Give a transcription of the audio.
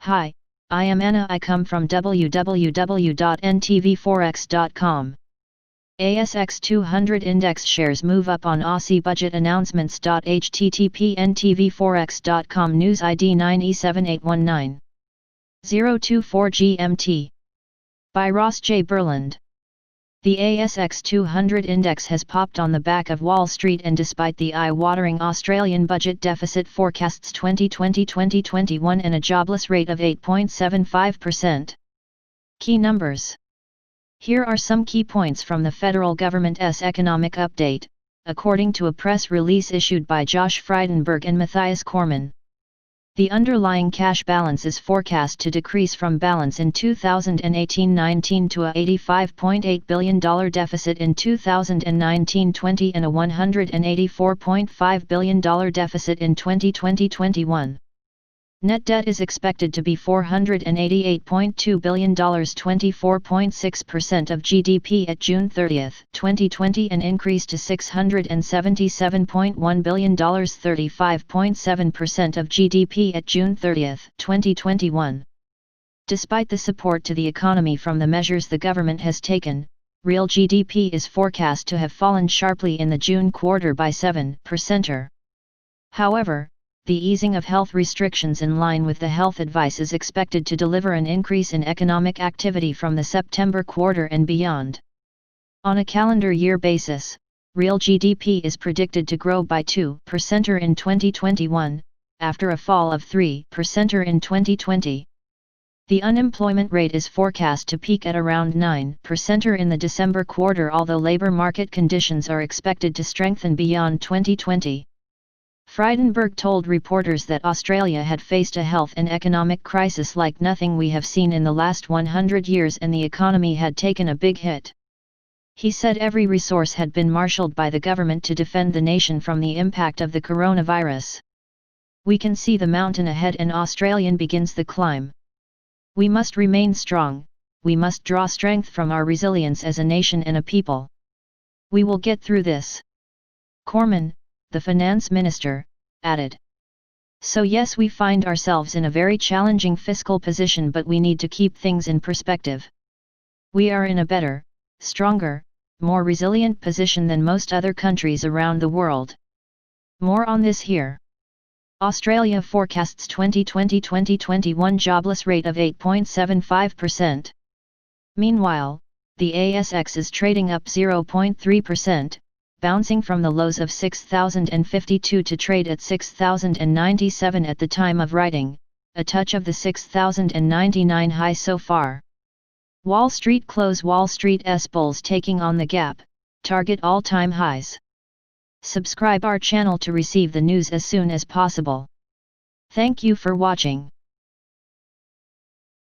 Hi, I am Anna. I come from www.ntvforex.com. ASX 200 index shares move up on Aussie budget announcements. http ntvforex.com news ID 9E7819 024 GMT. By Ross J. Burland. The ASX 200 index has popped on the back of Wall Street, and despite the eye-watering Australian budget deficit forecasts 2020-2021 and a jobless rate of 8.75%. Key numbers. Here are some key points from the federal government's economic update, according to a press release issued by Josh Frydenberg and Matthias Cormann. The underlying cash balance is forecast to decrease from balance in 2018-19 to a $85.8 billion deficit in 2019-20 and a $184.5 billion deficit in 2020-21. Net debt is expected to be $488.2 billion, 24.6% of GDP at June 30, 2020, an increase to $677.1 billion, 35.7% of GDP at June 30, 2021. Despite the support to the economy from the measures the government has taken, real GDP is forecast to have fallen sharply in the June quarter by 7%. However, the easing of health restrictions in line with the health advice is expected to deliver an increase in economic activity from the September quarter and beyond. On a calendar year basis, real GDP is predicted to grow by 2% in 2021, after a fall of 3% in 2020. The unemployment rate is forecast to peak at around 9% in the December quarter, although labor market conditions are expected to strengthen beyond 2020. Frydenberg told reporters that Australia had faced a health and economic crisis like nothing we have seen in the last 100 years, and the economy had taken a big hit. He said every resource had been marshalled by the government to defend the nation from the impact of the coronavirus. We can see the mountain ahead, and Australian begins the climb. We must remain strong, we must draw strength from our resilience as a nation and a people. We will get through this. Cormann, the finance minister, added. So yes, we find ourselves in a very challenging fiscal position, but we need to keep things in perspective. We are in a better, stronger, more resilient position than most other countries around the world. More on this here. Australia forecasts 2020-2021 jobless rate of 8.75%. Meanwhile, the ASX is trading up 0.3%, bouncing from the lows of 6,052 to trade at 6,097 at the time of writing, a touch of the 6,099 high so far. Wall Street close. Wall Street's bulls taking on the gap, target all-time highs. Subscribe our channel to receive the news as soon as possible. Thank you for watching.